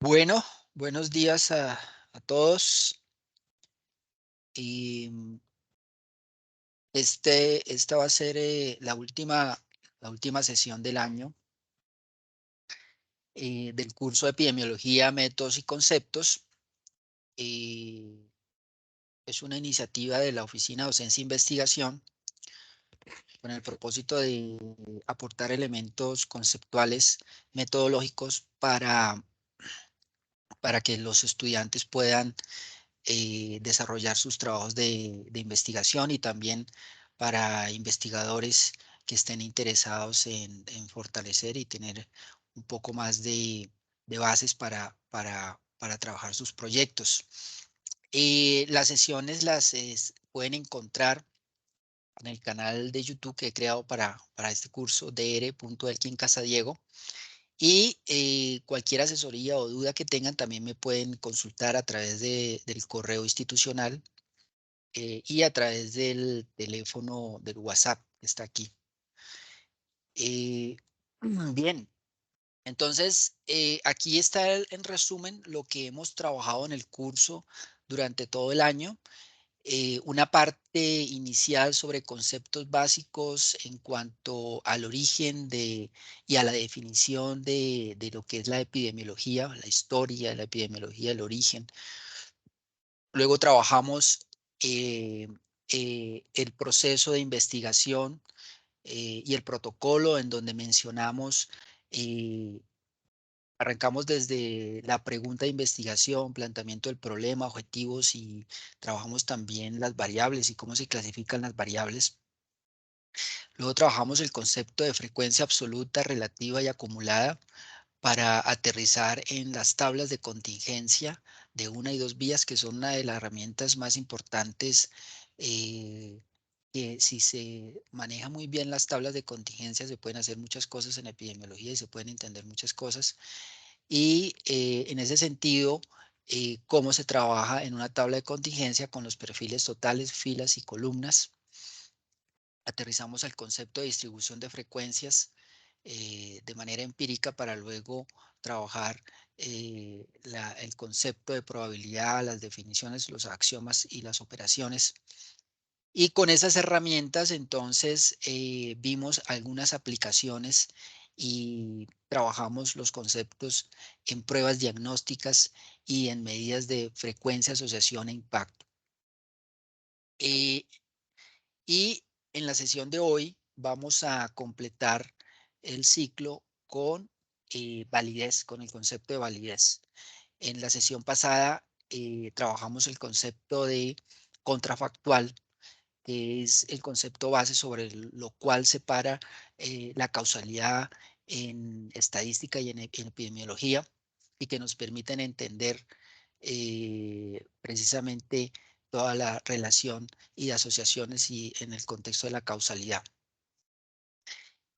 Bueno, buenos días a todos. Y esta va a ser la última sesión del año del curso de Epidemiología, Métodos y Conceptos. Eh, es una iniciativa de la Oficina de Docencia e Investigación con el propósito de aportar elementos conceptuales, metodológicos para que los estudiantes puedan desarrollar sus trabajos de investigación, y también para investigadores que estén interesados en fortalecer y tener un poco más de bases para trabajar sus proyectos. Las sesiones pueden encontrar en el canal de YouTube que he creado para este curso, Dr. Casadiego. Y cualquier asesoría o duda que tengan también me pueden consultar a través del correo institucional y a través del teléfono del WhatsApp que está aquí. Eh, bien, entonces aquí está en resumen lo que hemos trabajado en el curso durante todo el año. Una parte inicial sobre conceptos básicos en cuanto al origen y a la definición de lo que es la epidemiología, la historia de la epidemiología, el origen. Luego trabajamos eh, el proceso de investigación y el protocolo, en donde mencionamos, eh, arrancamos desde la pregunta de investigación, planteamiento del problema, objetivos, y trabajamos también las variables y cómo se clasifican las variables. Luego trabajamos el concepto de frecuencia absoluta, relativa y acumulada para aterrizar en las tablas de contingencia de una y dos vías, que son una de las herramientas más importantes. Que si se maneja muy bien las tablas de contingencia, se pueden hacer muchas cosas en epidemiología y se pueden entender muchas cosas. Y en ese sentido, cómo se trabaja en una tabla de contingencia con los perfiles totales, filas y columnas. Aterrizamos el concepto de distribución de frecuencias de manera empírica, para luego trabajar el concepto de probabilidad, las definiciones, los axiomas y las operaciones. Y con esas herramientas, entonces, vimos algunas aplicaciones y trabajamos los conceptos en pruebas diagnósticas y en medidas de frecuencia, asociación e impacto. Eh, y en la sesión de hoy vamos a completar el ciclo con validez, con el concepto de validez. En la sesión pasada trabajamos el concepto de contrafactual, que es el concepto base sobre lo cual separa la causalidad en estadística y en epidemiología, y que nos permiten entender precisamente toda la relación y de asociaciones y en el contexto de la causalidad.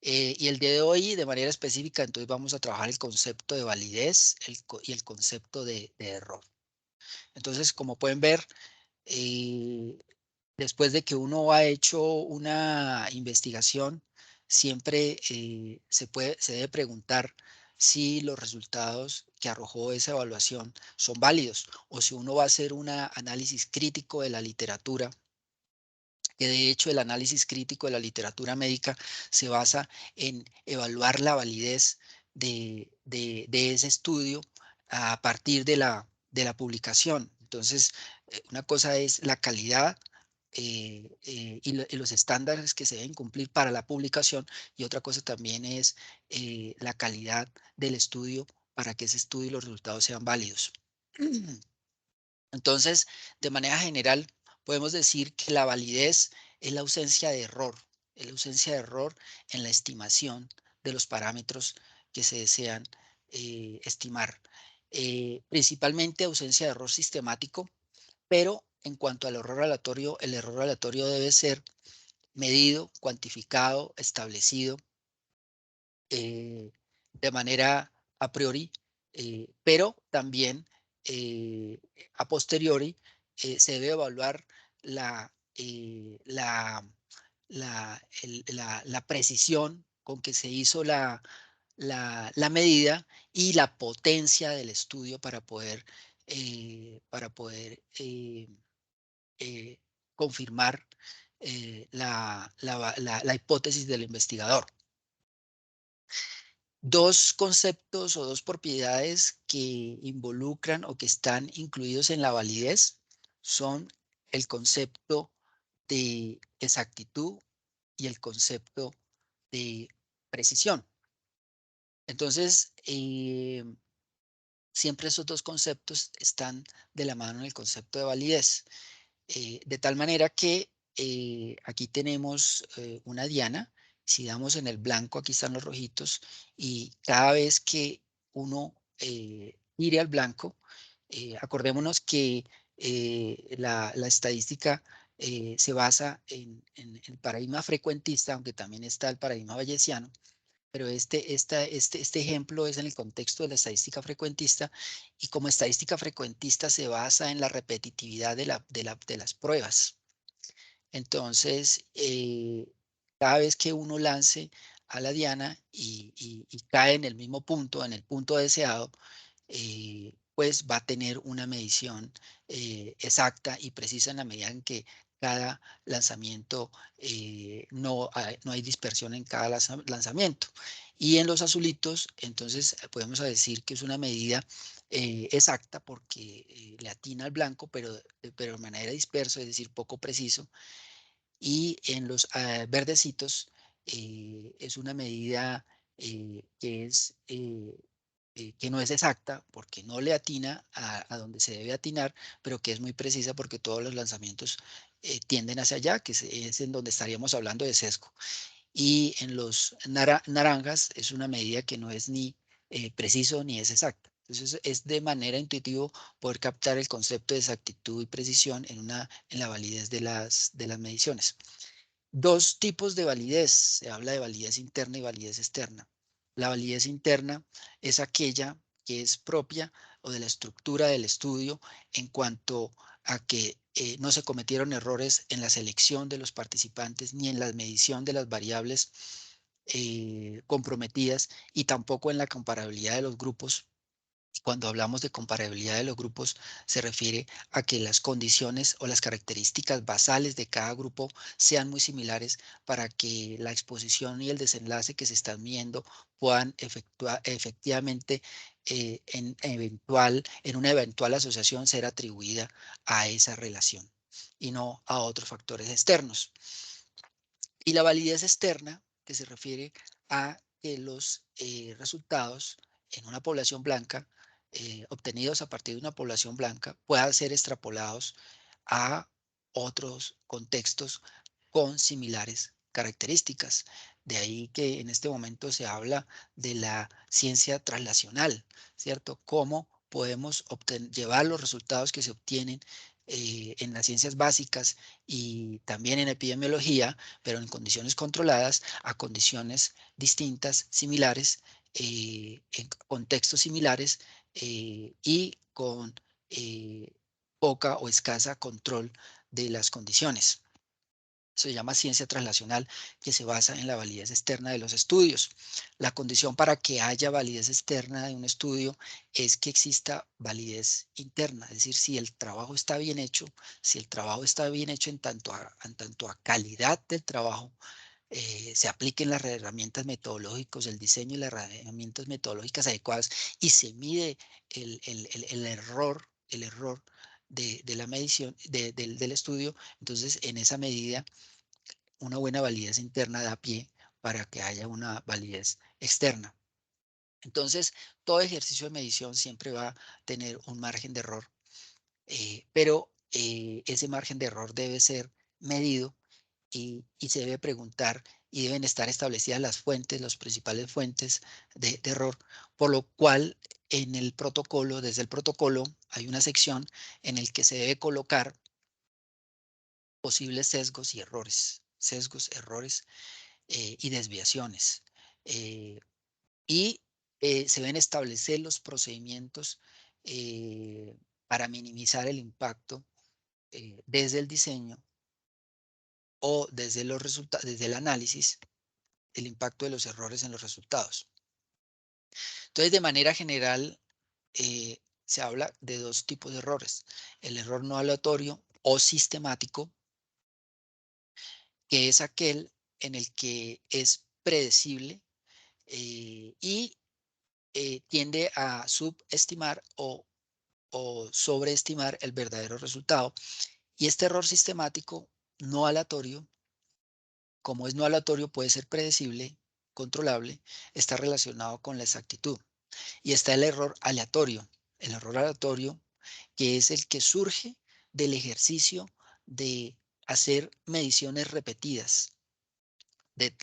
Y el día de hoy, de manera específica, entonces vamos a trabajar el concepto de validez y el concepto de error. Entonces, como pueden ver, eh, después de que uno ha hecho una investigación, siempre se debe preguntar si los resultados que arrojó esa evaluación son válidos, o si uno va a hacer un análisis crítico de la literatura, que de hecho el análisis crítico de la literatura médica se basa en evaluar la validez de ese estudio a partir de la publicación. Entonces, una cosa es la calidad y los estándares que se deben cumplir para la publicación, y otra cosa también es la calidad del estudio para que ese estudio y los resultados sean válidos. Entonces, de manera general, podemos decir que la validez es la ausencia de error, es la ausencia de error en la estimación de los parámetros que se desean estimar. Principalmente ausencia de error sistemático, pero en cuanto al error aleatorio, el error aleatorio debe ser medido, cuantificado, establecido de manera a priori, pero también eh, a posteriori se debe evaluar la precisión con que se hizo la medida y la potencia del estudio para poder eh, confirmar la hipótesis del investigador. Dos conceptos o dos propiedades que involucran o que están incluidos en la validez son el concepto de exactitud y el concepto de precisión. Entonces, siempre esos dos conceptos están de la mano en el concepto de validez. De tal manera que aquí tenemos una diana. Si damos en el blanco, aquí están los rojitos, y cada vez que uno tire al blanco, acordémonos que la estadística se basa en el paradigma frecuentista, aunque también está el paradigma bayesiano, pero este ejemplo es en el contexto de la estadística frecuentista, y como estadística frecuentista se basa en la repetitividad de las pruebas. Entonces, cada vez que uno lance a la diana y cae en el mismo punto, en el punto deseado, pues va a tener una medición exacta y precisa en la medida en que cada lanzamiento, no hay dispersión en cada lanzamiento. Y en los azulitos, entonces podemos decir que es una medida exacta porque le atina al blanco, pero de manera dispersa, es decir, poco preciso. Y en los verdecitos es una medida que no es exacta porque no le atina a donde se debe atinar, pero que es muy precisa porque todos los lanzamientos tienden hacia allá, que es en donde estaríamos hablando de sesgo. Y en los naranjas es una medida que no es ni preciso ni es exacta. Entonces es de manera intuitiva poder captar el concepto de exactitud y precisión en la validez de las mediciones. Dos tipos de validez. Se habla de validez interna y validez externa. La validez interna es aquella que es propia o de la estructura del estudio en cuanto a que no se cometieron errores en la selección de los participantes ni en la medición de las variables comprometidas, y tampoco en la comparabilidad de los grupos. Cuando hablamos de comparabilidad de los grupos, se refiere a que las condiciones o las características basales de cada grupo sean muy similares para que la exposición y el desenlace que se están viendo puedan efectivamente en una eventual asociación ser atribuida a esa relación y no a otros factores externos. Y la validez externa, que se refiere a que los resultados en una población blanca, obtenidos a partir de una población blanca, puedan ser extrapolados a otros contextos con similares características. De ahí que en este momento se habla de la ciencia translacional, ¿cierto? Cómo podemos llevar los resultados que se obtienen en las ciencias básicas y también en epidemiología, pero en condiciones controladas, a condiciones distintas, similares, en contextos similares y con eh, poca o escasa control de las condiciones. Se llama ciencia translacional, que se basa en la validez externa de los estudios. La condición para que haya validez externa de un estudio es que exista validez interna, es decir, si el trabajo está bien hecho, si el trabajo está bien hecho en tanto a calidad del trabajo, se apliquen las herramientas metodológicas, el diseño y las herramientas metodológicas adecuadas, y se mide el error de la medición del estudio. Entonces, en esa medida, una buena validez interna da pie para que haya una validez externa. Entonces, todo ejercicio de medición siempre va a tener un margen de error, pero ese margen de error debe ser medido y se debe preguntar, y deben estar establecidas las fuentes, las principales fuentes de error, por lo cual en el protocolo, desde el protocolo, hay una sección en el que se debe colocar posibles sesgos, errores y desviaciones. Eh, y se deben establecer los procedimientos para minimizar el impacto desde el diseño o desde los resultados, desde el análisis, el impacto de los errores en los resultados. Entonces, de manera general, se habla de dos tipos de errores. El error no aleatorio o sistemático, que es aquel en el que es predecible y tiende a subestimar o sobreestimar el verdadero resultado. Y este error sistemático no aleatorio, como es no aleatorio, puede ser predecible, controlable, está relacionado con la exactitud. Y está el error aleatorio. El error aleatorio, que es el que surge del ejercicio de hacer mediciones repetidas de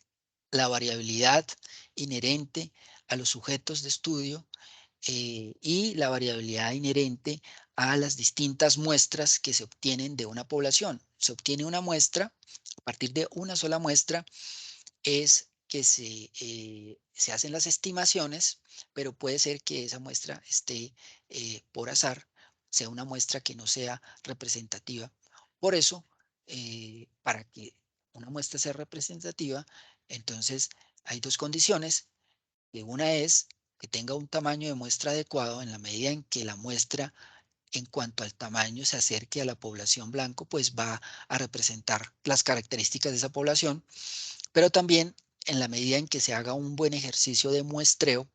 la variabilidad inherente a los sujetos de estudio y la variabilidad inherente a las distintas muestras que se obtienen de una población. Se obtiene una muestra, a partir de una sola muestra es que se hacen las estimaciones, pero puede ser que esa muestra esté por azar, sea una muestra que no sea representativa. Por eso, para que una muestra sea representativa, entonces hay dos condiciones, que una es que tenga un tamaño de muestra adecuado en la medida en que la muestra en cuanto al tamaño se acerque a la población blanco, pues va a representar las características de esa población, pero también en la medida en que se haga un buen ejercicio de muestreo,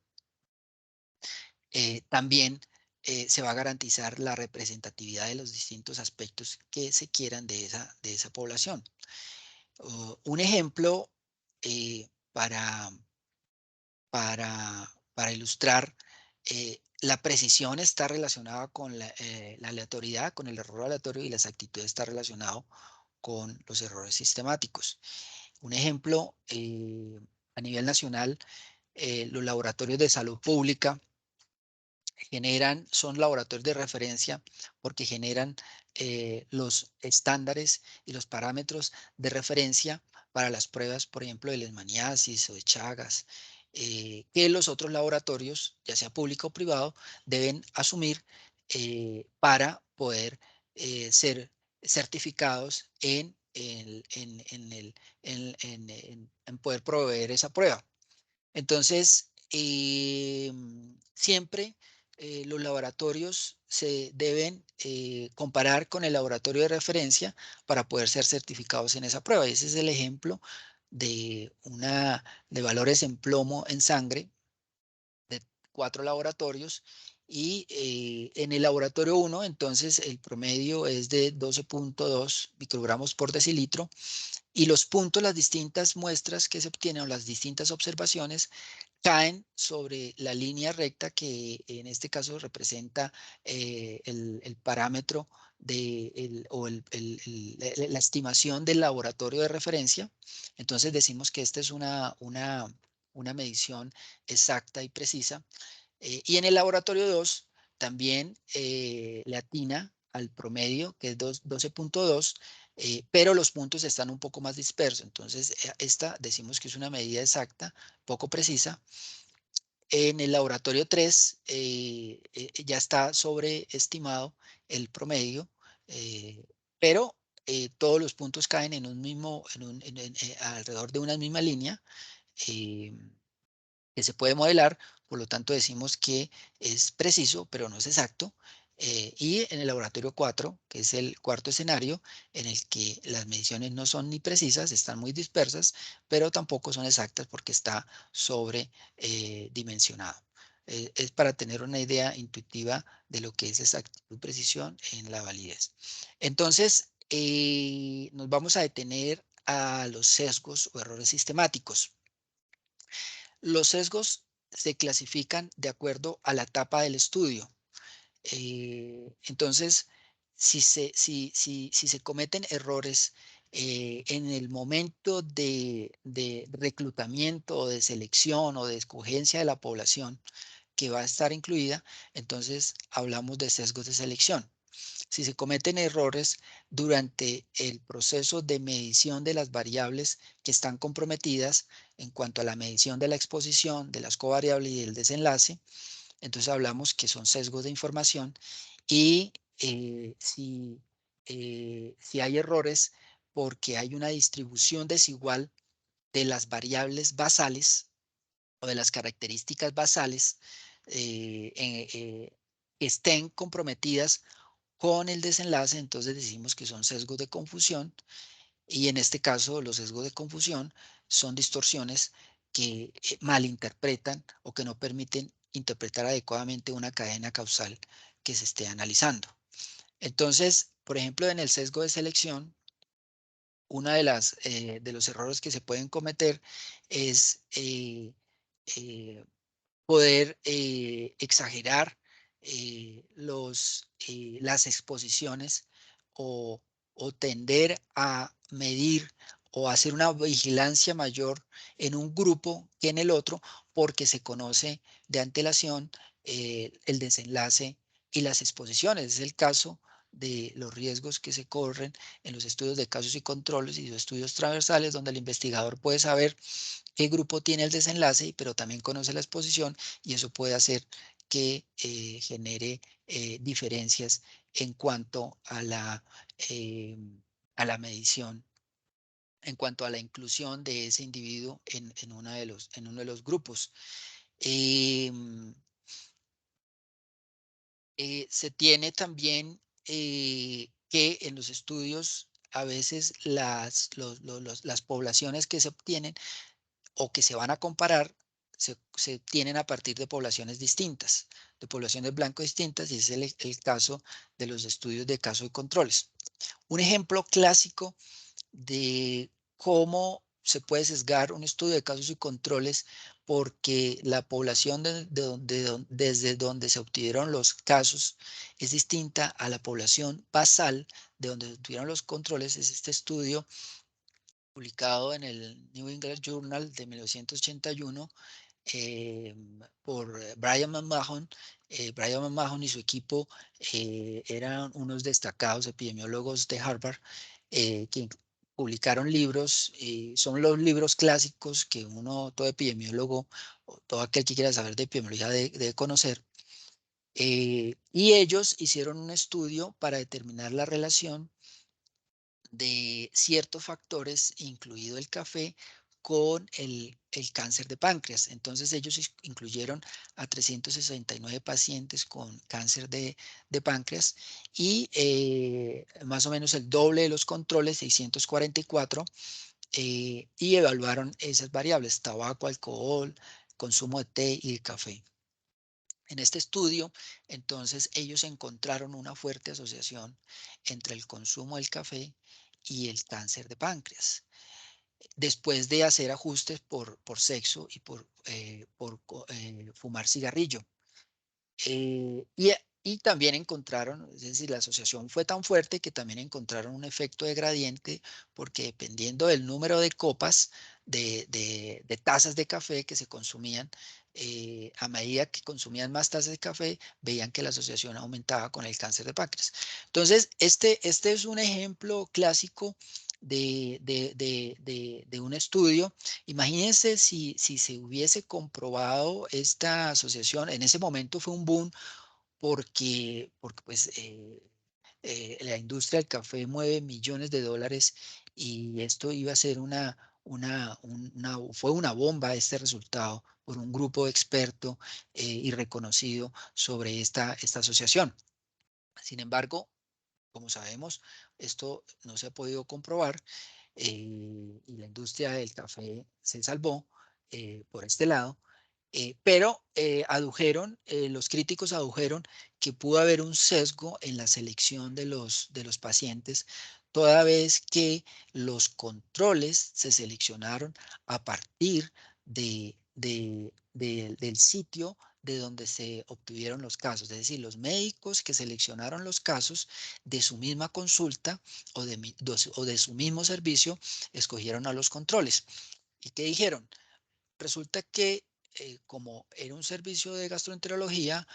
también se va a garantizar la representatividad de los distintos aspectos que se quieran de esa población. Un ejemplo para ilustrar, la precisión está relacionada con la aleatoriedad, con el error aleatorio, y la exactitud está relacionado con los errores sistemáticos. Un ejemplo, a nivel nacional, los laboratorios de salud pública son laboratorios de referencia porque generan los estándares y los parámetros de referencia para las pruebas, por ejemplo, de leishmaniasis o de Chagas, que los otros laboratorios, ya sea público o privado, deben asumir para poder ser certificados en poder proveer esa prueba. Entonces, siempre los laboratorios se deben comparar con el laboratorio de referencia para poder ser certificados en esa prueba. Ese es el ejemplo de valores en plomo en sangre de 4 laboratorios. Y en el laboratorio 1, entonces el promedio es de 12,2 microgramos por decilitro, y los puntos, las distintas muestras que se obtienen o las distintas observaciones caen sobre la línea recta que en este caso representa el parámetro o la estimación del laboratorio de referencia. Entonces decimos que esta es una medición exacta y precisa. Y en el laboratorio 2 también le atina al promedio, que es 12,2, pero los puntos están un poco más dispersos. Entonces, esta decimos que es una medida exacta, poco precisa. En el laboratorio 3 ya está sobreestimado el promedio, eh, pero todos los puntos caen en un mismo, alrededor de una misma línea. eh, que se puede modelar, por lo tanto decimos que es preciso, pero no es exacto. Y en el laboratorio 4, que es el cuarto escenario, en el que las mediciones no son ni precisas, están muy dispersas, pero tampoco son exactas porque está sobredimensionado. Es para tener una idea intuitiva de lo que es exactitud y precisión en la validez. Entonces, nos vamos a detener a los sesgos o errores sistemáticos. Los sesgos se clasifican de acuerdo a la etapa del estudio. Entonces, si se cometen errores en el momento de reclutamiento o de selección o de escogencia de la población que va a estar incluida, entonces hablamos de sesgos de selección. Si se cometen errores durante el proceso de medición de las variables que están comprometidas en cuanto a la medición de la exposición, de las covariables y del desenlace, entonces hablamos que son sesgos de información. Y si hay errores porque hay una distribución desigual de las variables basales, o de las características basales que estén comprometidas con el desenlace, entonces decimos que son sesgos de confusión, y en este caso los sesgos de confusión son distorsiones que malinterpretan o que no permiten interpretar adecuadamente una cadena causal que se esté analizando. Entonces, por ejemplo, en el sesgo de selección, una de los errores que se pueden cometer es eh, poder exagerar las exposiciones o, o tender a medir o hacer una vigilancia mayor en un grupo que en el otro, porque se conoce de antelación el desenlace y las exposiciones. Es el caso de los riesgos que se corren en los estudios de casos y controles y los estudios transversales, donde el investigador puede saber qué grupo tiene el desenlace, pero también conoce la exposición, y eso puede hacer que genere diferencias en cuanto eh, a la medición, en cuanto a la inclusión de ese individuo en uno de los grupos. Em, Se tiene también que en los estudios a veces las poblaciones que se obtienen o que se van a comparar se tienen a partir de poblaciones distintas, de poblaciones blancas distintas, y ese es el caso de los estudios de casos y controles. Un ejemplo clásico de cómo se puede sesgar un estudio de casos y controles, porque la población desde donde se obtuvieron los casos es distinta a la población basal de donde se obtuvieron los controles, es este estudio publicado en el New England Journal de 1981 por Brian McMahon. Brian McMahon y su equipo eran unos destacados epidemiólogos de Harvard que publicaron libros, son los libros clásicos que todo epidemiólogo o todo aquel que quiera saber de epidemiología debe conocer. Y ellos hicieron un estudio para determinar la relación de ciertos factores, incluido el café, con el cáncer de páncreas. Entonces ellos incluyeron a 369 pacientes con cáncer de páncreas y más o menos el doble de los controles, 644, y evaluaron esas variables: tabaco, alcohol, consumo de té y de café. En este estudio, entonces, ellos encontraron una fuerte asociación entre el consumo del café y el cáncer de páncreas, después de hacer ajustes por sexo y por fumar cigarrillo. Eh, y, y también encontraron, es decir, la asociación fue tan fuerte que también encontraron un efecto de gradiente, porque dependiendo del número de copas, de tazas de café que se consumían, a medida que consumían más tazas de café, veían que la asociación aumentaba con el cáncer de páncreas. Entonces, este es un ejemplo clásico de un estudio. Imagínense si se hubiese comprobado esta asociación. En ese momento fue un boom, porque pues, la industria del café mueve millones de dólares, y esto iba a ser fue una bomba este resultado por un grupo experto y reconocido sobre esta asociación. Sin embargo, como sabemos, esto no se ha podido comprobar, y la industria del café se salvó por este lado, pero los críticos adujeron que pudo haber un sesgo en la selección de los pacientes, toda vez que los controles se seleccionaron a partir del sitio de donde se obtuvieron los casos. Es decir, los médicos que seleccionaron los casos de su misma consulta o de su mismo servicio escogieron a los controles. ¿Y qué dijeron? Resulta que como era un servicio de gastroenterología,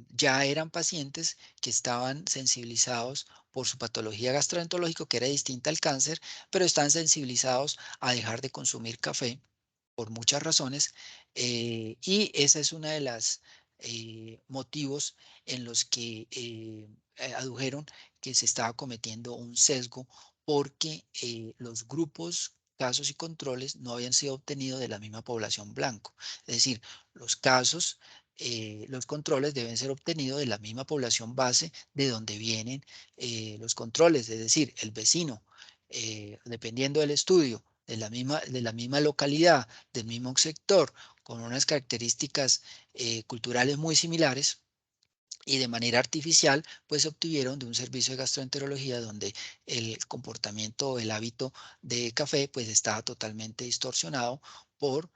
ya eran pacientes que estaban sensibilizados por su patología gastroenterológica, que era distinta al cáncer, pero están sensibilizados a dejar de consumir café por muchas razones, y esa es una de las motivos en los que adujeron que se estaba cometiendo un sesgo, porque los grupos casos y controles no habían sido obtenidos de la misma población blanco. Es decir, los casos, los controles deben ser obtenidos de la misma población base de donde vienen los controles, es decir, el vecino, dependiendo del estudio, de la misma localidad, del mismo sector, con unas características culturales muy similares, y de manera artificial, pues se obtuvieron de un servicio de gastroenterología donde el comportamiento o el hábito de café pues estaba totalmente distorsionado por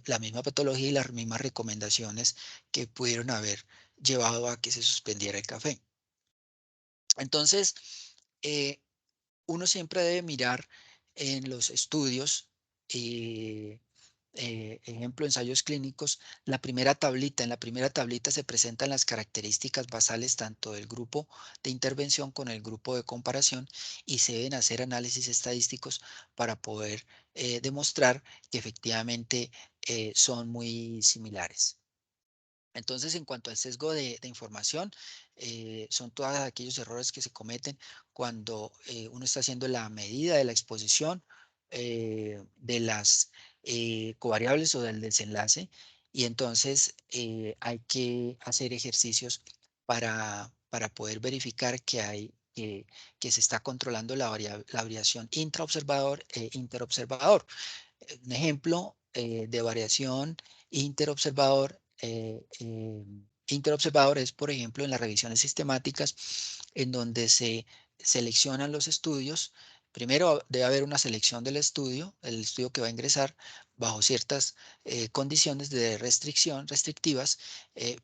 la misma patología y las mismas recomendaciones que pudieron haber llevado a que se suspendiera el café. Entonces, eh, uno siempre debe mirar en los estudios, eh, ejemplo, ensayos clínicos, en la primera tablita se presentan las características basales tanto del grupo de intervención con el grupo de comparación y se deben hacer análisis estadísticos para poder demostrar que efectivamente son muy similares. Entonces, en cuanto al sesgo de información, son todos aquellos errores que se cometen cuando uno está haciendo la medida de la exposición de las covariables o del desenlace, y entonces hay que hacer ejercicios para poder verificar que se está controlando la variación intraobservador e interobservador. Un ejemplo de variación interobservador, interobservador es, por ejemplo, en las revisiones sistemáticas, en donde se seleccionan los estudios. Primero debe haber una selección del estudio, el estudio que va a ingresar bajo ciertas condiciones de restricción, restrictivas,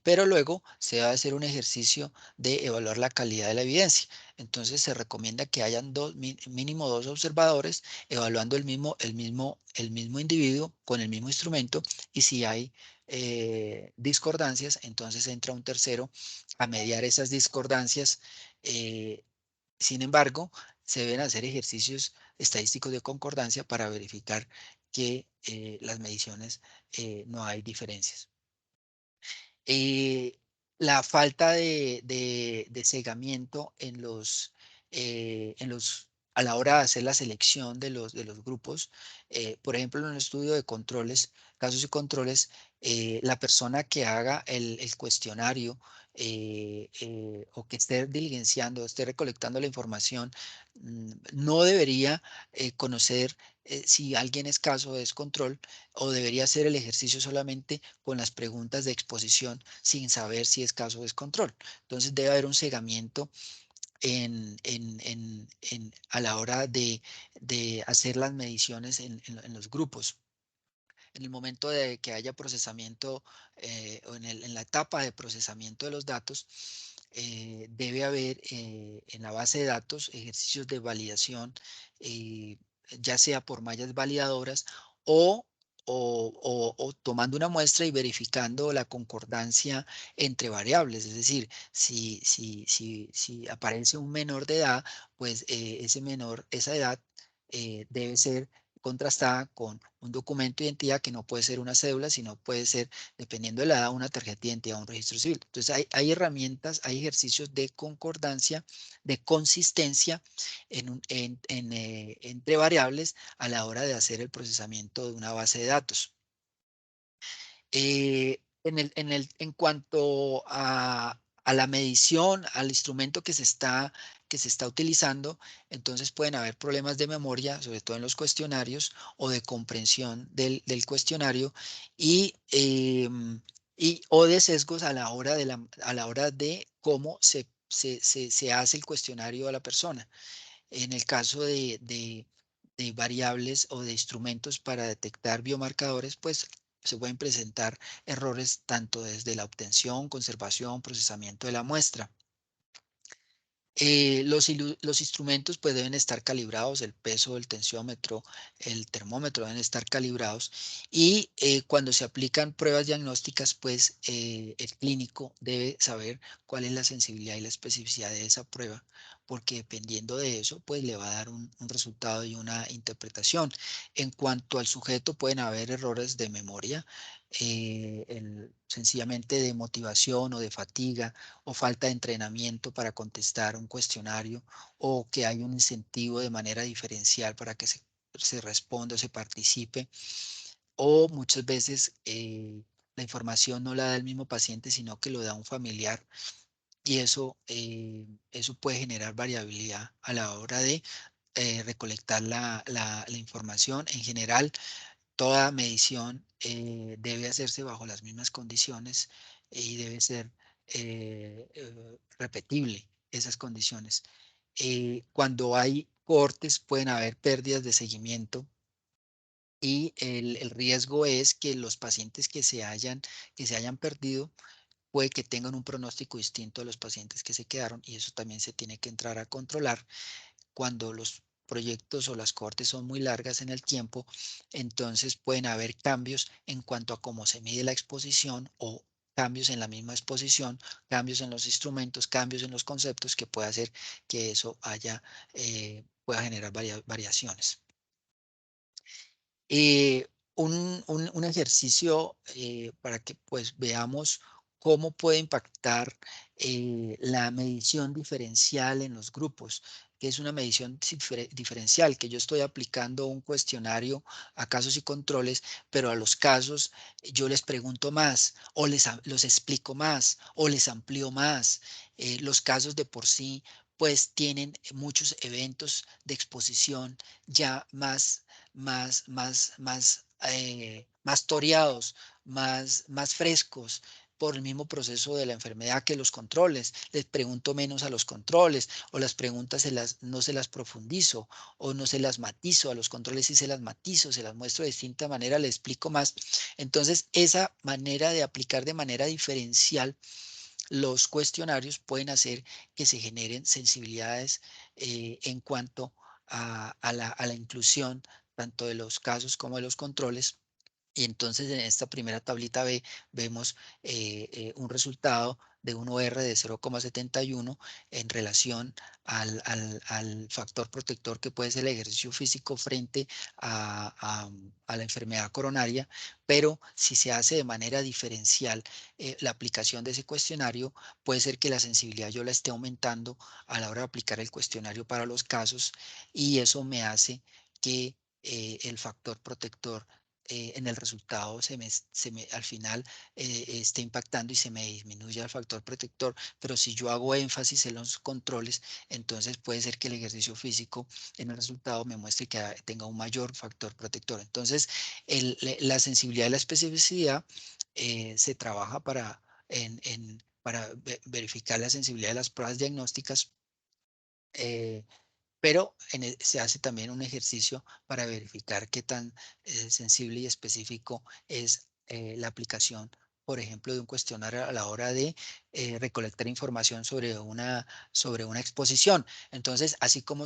pero luego se va a hacer un ejercicio de evaluar la calidad de la evidencia. Entonces se recomienda que hayan mínimo dos observadores evaluando el mismo individuo con el mismo instrumento, y si hay discordancias, entonces entra un tercero a mediar esas discordancias. eh, Sin embargo, se deben hacer ejercicios estadísticos de concordancia para verificar que las mediciones no hay diferencias. Eh, la falta de cegamiento a la hora de hacer la selección de los grupos. Por ejemplo, en un estudio de controles, casos y controles, la persona que haga el cuestionario o que esté diligenciando, esté recolectando la información, no debería conocer si alguien es caso o es control, o debería hacer el ejercicio solamente con las preguntas de exposición sin saber si es caso o es control. Entonces debe haber un cegamiento a la hora de hacer las mediciones en los grupos. En el momento de que haya procesamiento o en la etapa de procesamiento de los datos, debe haber en la base de datos ejercicios de validación, eh, ya sea por mallas validadoras o, o tomando una muestra y verificando la concordancia entre variables. Es decir, si aparece un menor de edad, pues esa edad debe ser contrastada con un documento de identidad que no puede ser una cédula, sino puede ser, dependiendo de la edad, una tarjeta de identidad o un registro civil. Entonces, hay herramientas, hay ejercicios de concordancia, de consistencia entre variables a la hora de hacer el procesamiento de una base de datos. En cuanto a la medición, al instrumento que se está utilizando, entonces pueden haber problemas de memoria, sobre todo en los cuestionarios, o de comprensión del cuestionario, y, o de sesgos a la hora de cómo se hace el cuestionario a la persona. En el caso de variables o de instrumentos para detectar biomarcadores, pues se pueden presentar errores tanto desde la obtención, conservación, procesamiento de la muestra. Los instrumentos pues deben estar calibrados, el peso del tensiómetro, el termómetro deben estar calibrados, y cuando se aplican pruebas diagnósticas, pues el clínico debe saber cuál es la sensibilidad y la especificidad de esa prueba, porque dependiendo de eso, pues le va a dar un resultado y una interpretación. En cuanto al sujeto, pueden haber errores de memoria, sencillamente de motivación o de fatiga, o falta de entrenamiento para contestar un cuestionario, o que hay un incentivo de manera diferencial para que se responda o se participe, o muchas veces la información no la da el mismo paciente, sino que lo da un familiar y eso puede generar variabilidad a la hora de recolectar la información. En general, toda medición debe hacerse bajo las mismas condiciones y debe ser repetible esas condiciones. Cuando hay cortes, pueden haber pérdidas de seguimiento y el riesgo es que los pacientes que se hayan perdido puede que tengan un pronóstico distinto a los pacientes que se quedaron y eso también se tiene que entrar a controlar cuando los proyectos o las cohortes son muy largas en el tiempo, entonces pueden haber cambios en cuanto a cómo se mide la exposición o cambios en la misma exposición, cambios en los instrumentos, cambios en los conceptos que puede hacer que eso pueda generar variaciones. Eh, un ejercicio para que pues veamos cómo puede impactar la medición diferencial en los grupos, que es una medición diferencial, que yo estoy aplicando un cuestionario a casos y controles, pero a los casos yo les pregunto más, o los explico más, o les amplío más. Los casos de por sí pues tienen muchos eventos de exposición ya más toreados, más frescos por el mismo proceso de la enfermedad que los controles. Les pregunto menos a los controles o las preguntas no se las profundizo o no se las matizo a los controles y se las matizo, se las muestro de distinta manera, les explico más. Entonces, esa manera de aplicar de manera diferencial los cuestionarios pueden hacer que se generen sensibilidades en cuanto a la inclusión tanto de los casos como de los controles. Y entonces en esta primera tablita B vemos un resultado de un OR de 0,71 en relación al factor protector que puede ser el ejercicio físico frente a la enfermedad coronaria, pero si se hace de manera diferencial la aplicación de ese cuestionario, puede ser que la sensibilidad yo la esté aumentando a la hora de aplicar el cuestionario para los casos y eso me hace que el factor protector en el resultado al final esté impactando y se me disminuya el factor protector, pero si yo hago énfasis en los controles, entonces puede ser que el ejercicio físico en el resultado me muestre que tenga un mayor factor protector. Entonces, la sensibilidad y la especificidad se trabaja para verificar la sensibilidad de las pruebas diagnósticas. Pero se hace también un ejercicio para verificar qué tan sensible y específico es la aplicación, por ejemplo, de un cuestionario a la hora de recolectar información sobre una exposición. Entonces, así como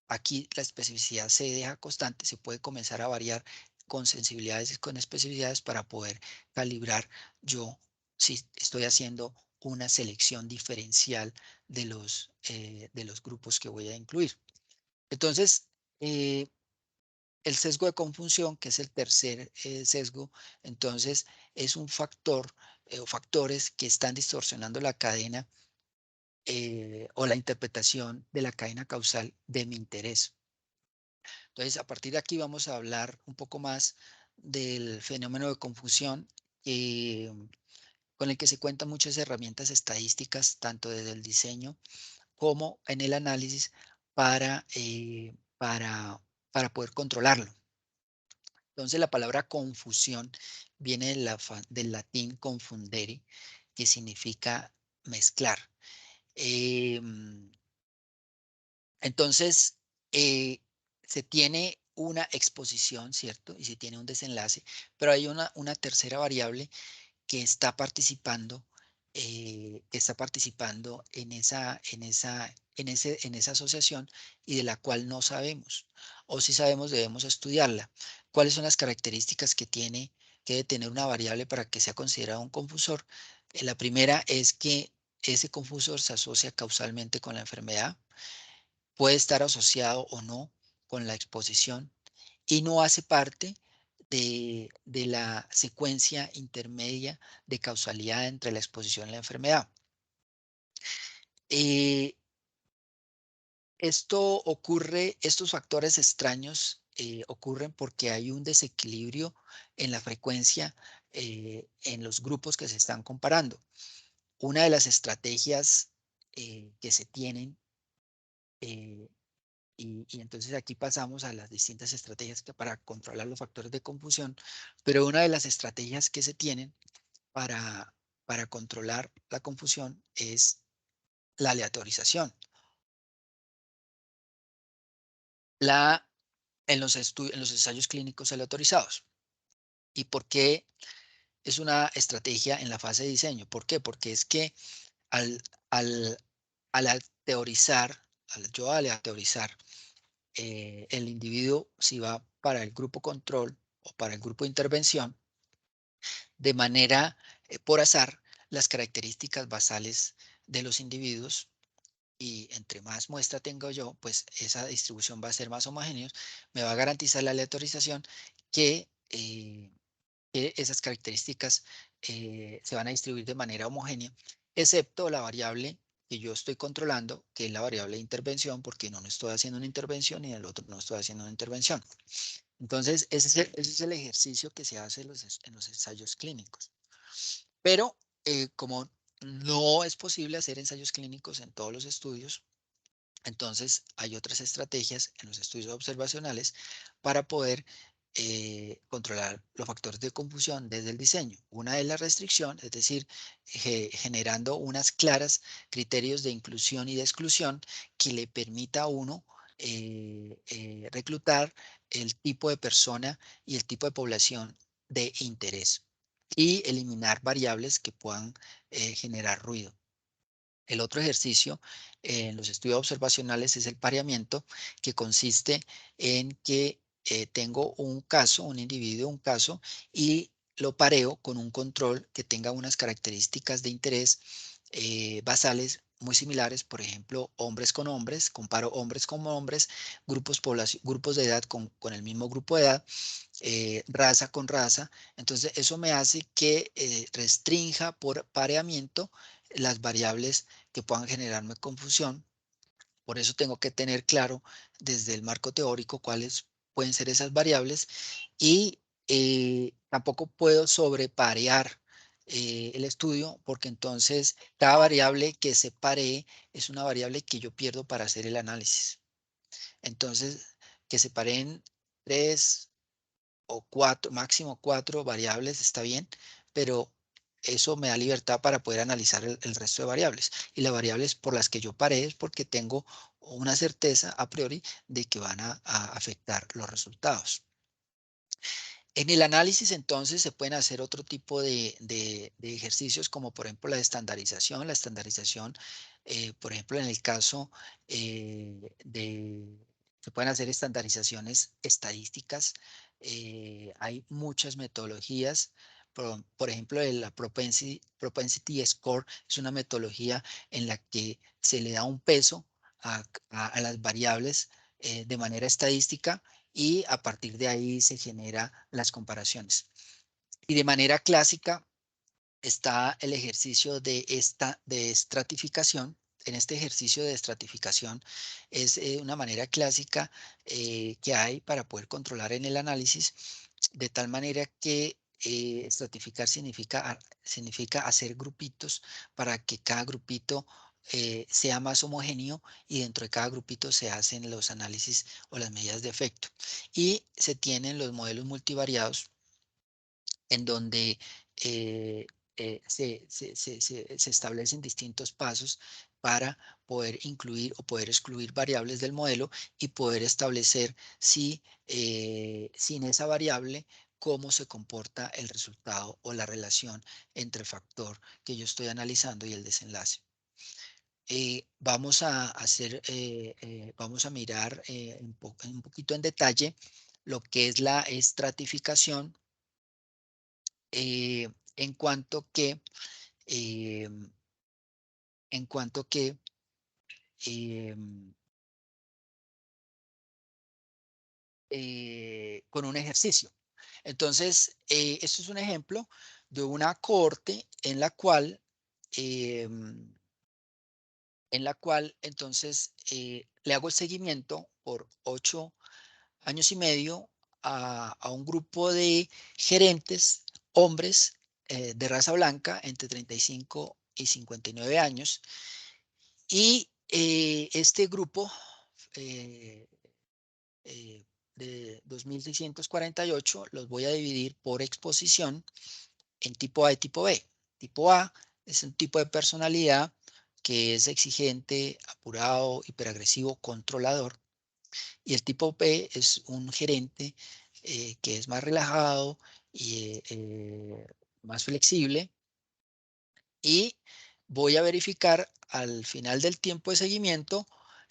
aquí la especificidad se deja constante, se puede comenzar a variar con sensibilidades y con especificidades para poder calibrar yo si estoy haciendo una selección diferencial de los grupos que voy a incluir. Entonces, eh, el sesgo de confusión, que es el tercer sesgo, entonces es un factor o factores que están distorsionando la cadena o la interpretación de la cadena causal de mi interés. Entonces, a partir de aquí vamos a hablar un poco más del fenómeno de confusión eh, con el que se cuentan muchas herramientas estadísticas, tanto desde el diseño como en el análisis para, eh, para, para poder controlarlo. Entonces, la palabra confusión viene del latín confundere, que significa mezclar. Em, entonces, eh, se tiene una exposición, ¿cierto? Y se tiene un desenlace, pero hay una tercera variable que está participando en esa asociación y de la cual no sabemos. O si sabemos, debemos estudiarla. ¿Cuáles son las características que debe tener una variable para que sea considerada un confusor? La primera es que ese confusor se asocia causalmente con la enfermedad, puede estar asociado o no con la exposición y no hace parte de la secuencia intermedia de causalidad entre la exposición y la enfermedad. Eh, estos factores extraños ocurren porque hay un desequilibrio en la frecuencia en los grupos que se están comparando. Una de las estrategias que se tienen, eh, y entonces aquí pasamos a las distintas estrategias para controlar los factores de confusión, pero una de las estrategias que se tienen para, para controlar la confusión es la aleatorización. La, en los ensayos clínicos aleatorizados. ¿Y por qué es una estrategia en la fase de diseño? ¿Por qué? Porque es que al, al, al aleatorizar, al yo aleatorizar el individuo si va para el grupo control o para el grupo de intervención, de manera por azar, las características basales de los individuos, y entre más muestra tengo yo, pues esa distribución va a ser más homogénea, me va a garantizar la aleatorización que esas características se van a distribuir de manera homogénea, excepto la variable que yo estoy controlando, que es la variable de intervención, porque no estoy haciendo una intervención y en el otro no estoy haciendo una intervención. Entonces, ese es el ejercicio que se hace en los ensayos clínicos. Pero como no es posible hacer ensayos clínicos en todos los estudios, entonces hay otras estrategias en los estudios observacionales para poder controlar los factores de confusión desde el diseño. Una es la restricción, es decir, generando unas claras criterios de inclusión y de exclusión que le permita a uno reclutar el tipo de persona y el tipo de población de interés y eliminar variables que puedan generar ruido. El otro ejercicio en los estudios observacionales es el pareamiento, que consiste en que tengo un caso, un individuo, un caso, y lo pareo con un control que tenga unas características de interés basales muy similares, por ejemplo, hombres con hombres, comparo hombres con hombres, grupos de edad con el mismo grupo de edad, raza con raza. Entonces, eso me hace que restrinja por pareamiento las variables que puedan generarme confusión. Por eso tengo que tener claro desde el marco teórico cuáles pueden ser esas variables y tampoco puedo sobreparear el estudio porque entonces cada variable que se paree es una variable que yo pierdo para hacer el análisis. Entonces, que se pareen tres o cuatro, máximo cuatro variables, está bien, pero eso me da libertad para poder analizar el resto de variables. Y las variables por las que yo paré es porque tengo una certeza a priori de que van a afectar los resultados. En el análisis, entonces, se pueden hacer otro tipo de ejercicios, como por ejemplo la estandarización. La estandarización, por ejemplo, en el caso se pueden hacer estandarizaciones estadísticas. Hay muchas metodologías. Por ejemplo, la propensity Score es una metodología en la que se le da un peso a las variables de manera estadística y a partir de ahí se generan las comparaciones. Y de manera clásica está el ejercicio de estratificación. En este ejercicio de estratificación es una manera clásica que hay para poder controlar en el análisis, de tal manera que estratificar significa hacer grupitos para que cada grupito sea más homogéneo y dentro de cada grupito se hacen los análisis o las medidas de efecto. Y se tienen los modelos multivariados en donde se establecen distintos pasos para poder incluir o poder excluir variables del modelo y poder establecer si sin esa variable cómo se comporta el resultado o la relación entre el factor que yo estoy analizando y el desenlace. Vamos a hacer, vamos a mirar un poquito en detalle lo que es la estratificación eh, en cuanto que, eh, en cuanto que eh, con un ejercicio. Entonces, esto es un ejemplo de una cohorte en la cual entonces le hago el seguimiento por años y medio a un grupo de gerentes, hombres de raza blanca, entre 35 y 59 años. Y este grupo eh, de 2.648 los voy a dividir por exposición en tipo A y tipo B. Tipo A es un tipo de personalidad que es exigente, apurado, hiperagresivo, controlador. Y el tipo B es un gerente que es más relajado y más flexible. Y voy a verificar al final del tiempo de seguimiento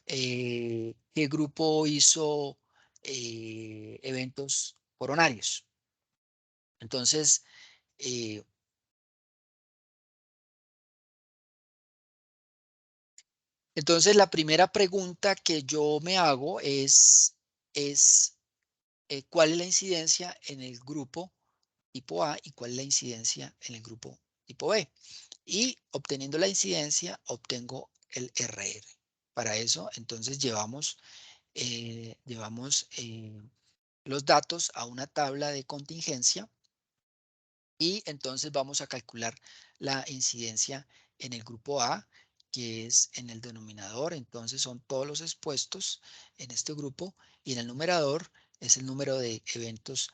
qué grupo hizo eventos coronarios. Entonces, eh, la primera pregunta que yo me hago es ¿cuál es la incidencia en el grupo tipo A y cuál es la incidencia en el grupo tipo B? Y obteniendo la incidencia, obtengo el RR. Para eso, entonces, llevamos los datos a una tabla de contingencia y entonces vamos a calcular la incidencia en el grupo A, que es en el denominador. Entonces son todos los expuestos en este grupo y en el numerador es el número de eventos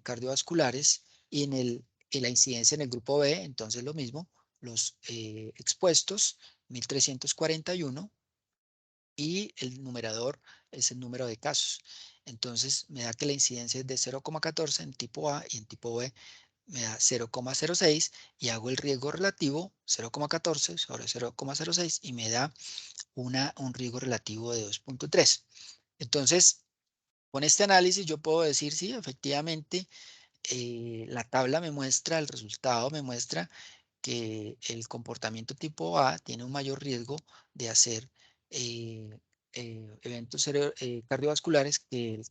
cardiovasculares y en la incidencia en el grupo B, entonces lo mismo, los expuestos, 1.341, y el numerador es el número de casos. Entonces me da que la incidencia es de 0,14 en tipo A y en tipo B me da 0,06 y hago el riesgo relativo 0,14 sobre 0,06 y me da un riesgo relativo de 2,3. Entonces, con este análisis yo puedo decir, sí, efectivamente, la tabla me muestra, el resultado me muestra que el comportamiento tipo A tiene un mayor riesgo de hacer eh, eventos cardiovasculares que el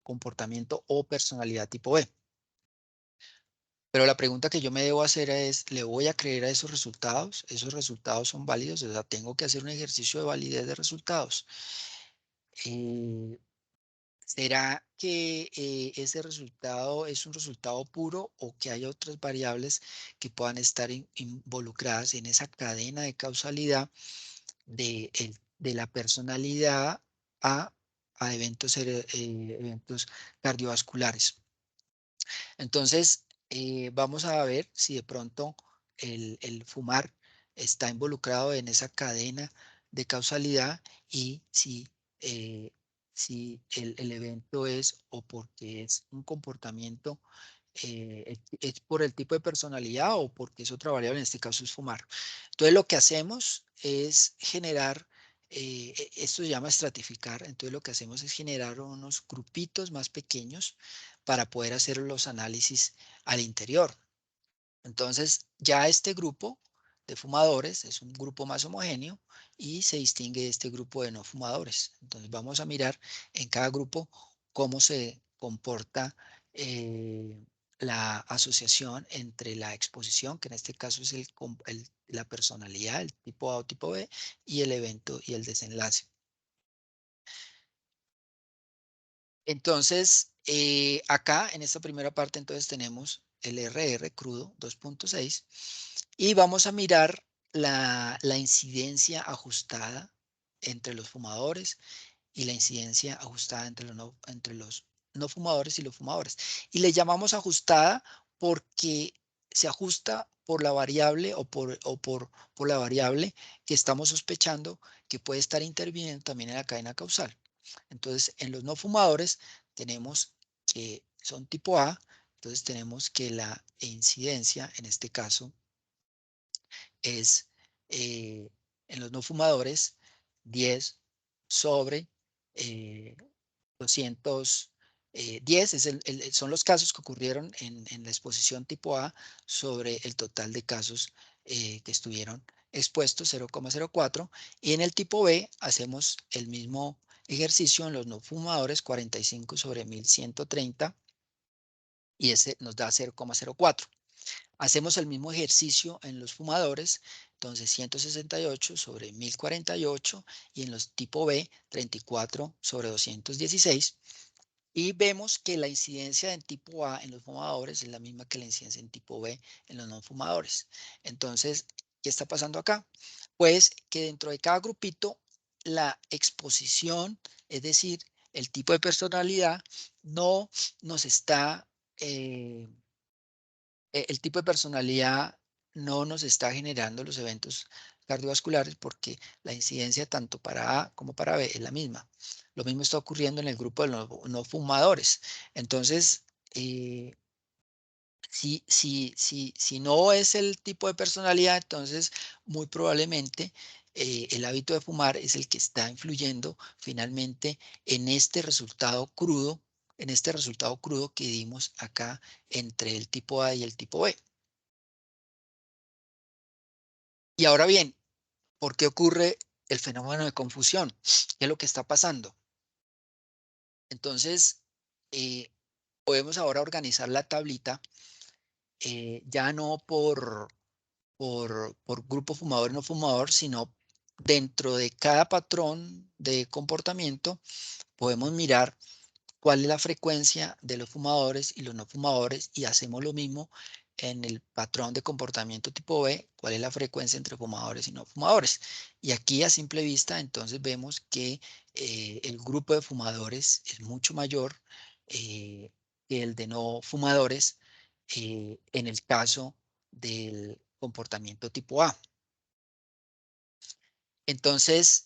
comportamiento o personalidad tipo B. Pero la pregunta que yo me debo hacer es, ¿le voy a creer a esos resultados? ¿Esos resultados son válidos? O sea, tengo que hacer un ejercicio de validez de resultados. Eh, ¿Será que ese resultado es un resultado puro o que hay otras variables que puedan estar involucradas en esa cadena de causalidad de la personalidad a, eventos cardiovasculares? Entonces, vamos a ver si de pronto el fumar está involucrado en esa cadena de causalidad y eh, si el evento es o porque es un comportamiento, es por el tipo de personalidad o porque es otra variable, en este caso es fumar. Entonces, lo que hacemos es generar, esto se llama estratificar, entonces lo que hacemos es generar unos grupitos más pequeños para poder hacer los análisis al interior. Entonces, ya este grupo de fumadores es un grupo más homogéneo y se distingue de este grupo de no fumadores. Entonces, vamos a mirar en cada grupo cómo se comporta la asociación entre la exposición, que en este caso es la personalidad, el tipo A o tipo B, y el evento y el desenlace. Entonces, acá en esta primera parte, entonces tenemos el RR crudo 2,6 y vamos a mirar la incidencia ajustada entre los fumadores y la incidencia ajustada entre los no fumadores y los fumadores. Y le llamamos ajustada porque se ajusta por la variable por la variable que estamos sospechando que puede estar interviniendo también en la cadena causal. Entonces, en los no fumadores tenemos que son tipo A, entonces tenemos que la incidencia, en este caso, es en los no fumadores 10 sobre 210, son los casos que ocurrieron en la exposición tipo A sobre el total de casos que estuvieron expuestos, 0,04, y en el tipo B hacemos el mismo ejercicio en los no fumadores, 45 sobre 1.130, y ese nos da 0,04. Hacemos el mismo ejercicio en los fumadores, entonces 168 sobre 1.048 y en los tipo B 34 sobre 216 Y vemos que la incidencia en tipo A en los fumadores es la misma que la incidencia en tipo B en los no fumadores. Entonces, ¿qué está pasando acá? Pues que dentro de cada grupito, la exposición, es decir, el tipo de personalidad, no nos está, el tipo de personalidad no nos está generando los eventos cardiovasculares porque la incidencia tanto para A como para B es la misma. Lo mismo está ocurriendo en el grupo de los no fumadores. Entonces, si no es el tipo de personalidad, entonces muy probablemente el hábito de fumar es el que está influyendo finalmente en este resultado crudo que dimos acá entre el tipo A y el tipo B. Y ahora bien, ¿por qué ocurre el fenómeno de confusión? ¿Qué es lo que está pasando? Entonces, eh, podemos ahora organizar la tablita ya no por grupo fumador y no fumador, sino dentro de cada patrón de comportamiento podemos mirar cuál es la frecuencia de los fumadores y los no fumadores y hacemos lo mismo en el patrón de comportamiento tipo B, cuál es la frecuencia entre fumadores y no fumadores. Y aquí a simple vista entonces vemos que el grupo de fumadores es mucho mayor que el de no fumadores en el caso del comportamiento tipo A. Entonces,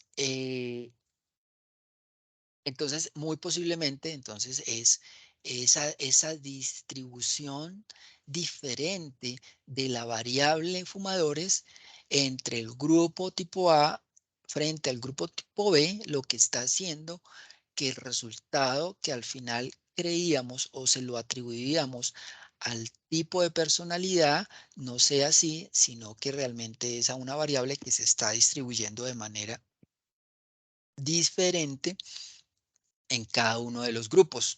muy posiblemente, entonces es esa distribución diferente de la variable fumadores entre el grupo tipo A frente al grupo tipo B, lo que está haciendo que el resultado que al final creíamos o se lo atribuíamos al tipo de personalidad no sea así, sino que realmente es a una variable que se está distribuyendo de manera diferente en cada uno de los grupos.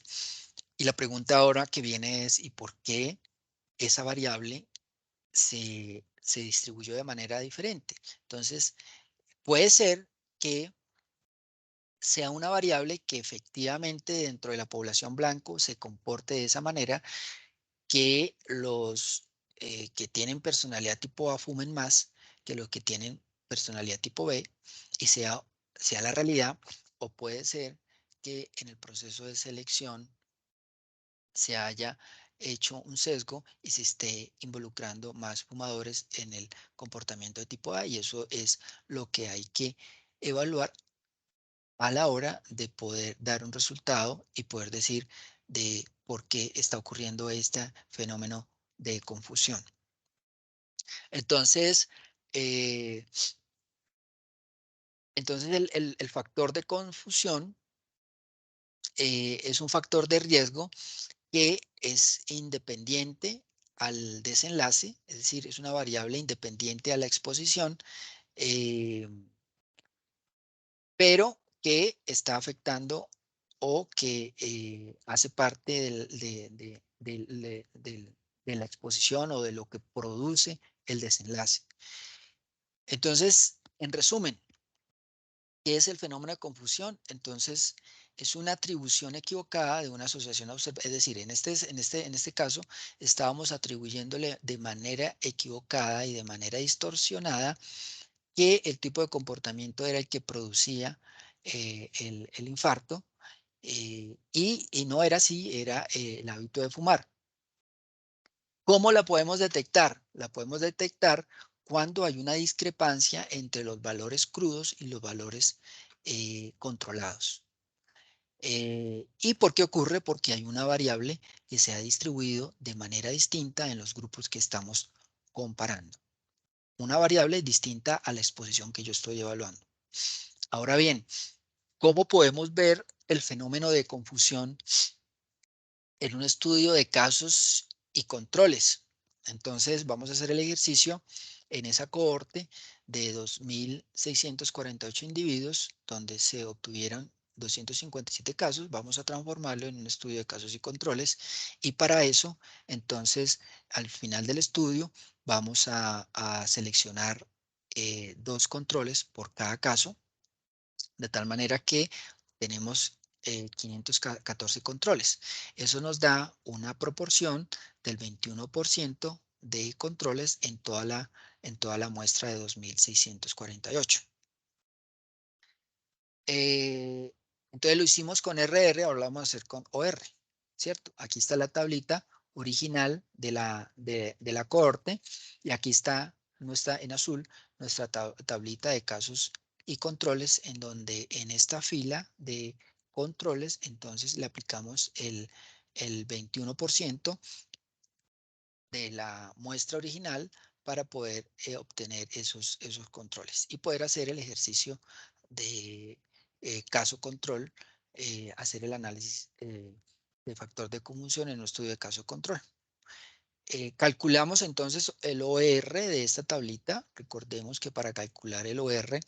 Y la pregunta ahora que viene es, ¿y por qué esa variable se distribuyó de manera diferente? Entonces, puede ser que sea una variable que efectivamente dentro de la población blanco se comporte de esa manera, que los que tienen personalidad tipo A fumen más que los que tienen personalidad tipo B y sea la realidad, o puede ser que en el proceso de selección se haya hecho un sesgo y se esté involucrando más fumadores en el comportamiento de tipo A, y eso es lo que hay que evaluar a la hora de poder dar un resultado y poder decir de por qué está ocurriendo este fenómeno de confusión. Entonces, eh, entonces el factor de confusión es un factor de riesgo que es independiente al desenlace, es decir, es una variable independiente a la exposición, eh, pero que está afectando o que hace parte de la exposición o de lo que produce el desenlace. Entonces, en resumen, ¿qué es el fenómeno de confusión? Entonces, es una atribución equivocada de una asociación observada. Es decir, en este caso, estábamos atribuyéndole de manera equivocada y de manera distorsionada que el tipo de comportamiento era el que producía el infarto, y no era así, era el hábito de fumar. ¿Cómo la podemos detectar? La podemos detectar cuando hay una discrepancia entre los valores crudos y los valores controlados. ¿Y por qué ocurre? Porque hay una variable que se ha distribuido de manera distinta en los grupos que estamos comparando. Una variable distinta a la exposición que yo estoy evaluando. Ahora bien, ¿cómo podemos ver el fenómeno de confusión en un estudio de casos y controles? Entonces, vamos a hacer el ejercicio en esa cohorte de 2.648 individuos, donde se obtuvieron 257 casos. Vamos a transformarlo en un estudio de casos y controles. Y para eso, entonces, al final del estudio, vamos a seleccionar dos controles por cada caso, de tal manera que tenemos 514 controles. Eso nos da una proporción del 21% de controles en toda la muestra de 2.648. Entonces lo hicimos con RR, ahora lo vamos a hacer con OR, ¿cierto? Aquí está la tablita original de la cohorte y aquí está en azul nuestra tablita de casos y controles, en donde en esta fila de controles entonces le aplicamos el 21% de la muestra original para poder obtener esos controles y poder hacer el ejercicio de caso control, hacer el análisis de factor de confusión en un estudio de caso control. Calculamos entonces el OR de esta tablita. Recordemos que para calcular el OR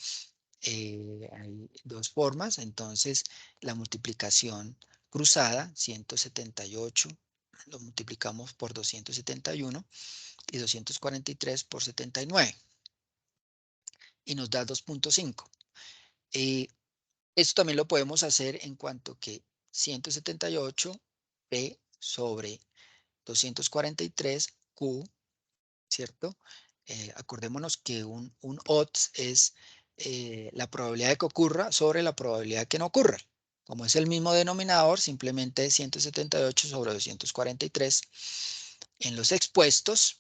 hay dos formas. Entonces, la multiplicación cruzada, 178, lo multiplicamos por 271 y 243 por 79 y nos da 2.5. Esto también lo podemos hacer en cuanto que 178 P sobre 243 Q, ¿cierto? Acordémonos que un odds es la probabilidad de que ocurra sobre la probabilidad de que no ocurra. Como es el mismo denominador, simplemente 178 sobre 243 en los expuestos,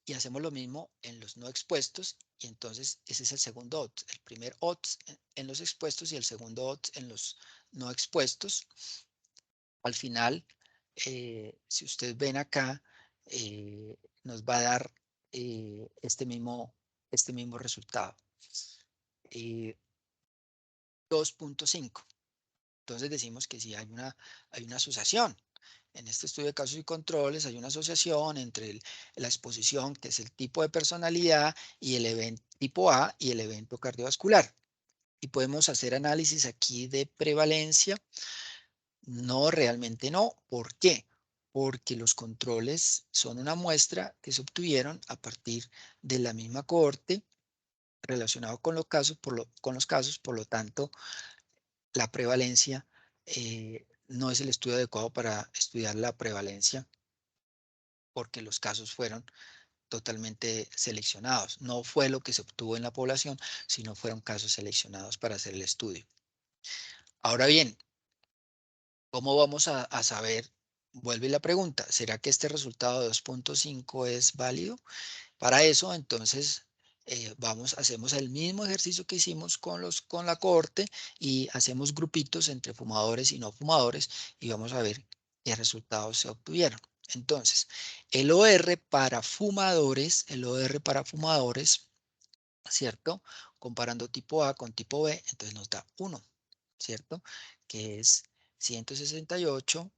y hacemos lo mismo en los no expuestos, y entonces ese es el segundo odds. El primer odds en los expuestos y el segundo odds en los no expuestos. Al final, si ustedes ven acá, nos va a dar este mismo resultado. 2.5. Entonces decimos que sí hay una asociación. En este estudio de casos y controles hay una asociación entre la exposición, que es el tipo de personalidad, y el evento tipo A y el evento cardiovascular. Y podemos hacer análisis aquí de prevalencia. No, realmente no. ¿Por qué? Porque los controles son una muestra que se obtuvieron a partir de la misma cohorte relacionado con los casos, por lo tanto, la prevalencia no es el estudio adecuado para estudiar la prevalencia, porque los casos fueron totalmente seleccionados. No fue lo que se obtuvo en la población, sino fueron casos seleccionados para hacer el estudio. Ahora bien, ¿cómo vamos a saber? Vuelve la pregunta, ¿será que este resultado de 2.5 es válido? Para eso, entonces, hacemos el mismo ejercicio que hicimos con la cohorte y hacemos grupitos entre fumadores y no fumadores y vamos a ver qué resultados se obtuvieron. Entonces, el OR para fumadores, ¿cierto? Comparando tipo A con tipo B, entonces nos da 1, ¿cierto? Que es 168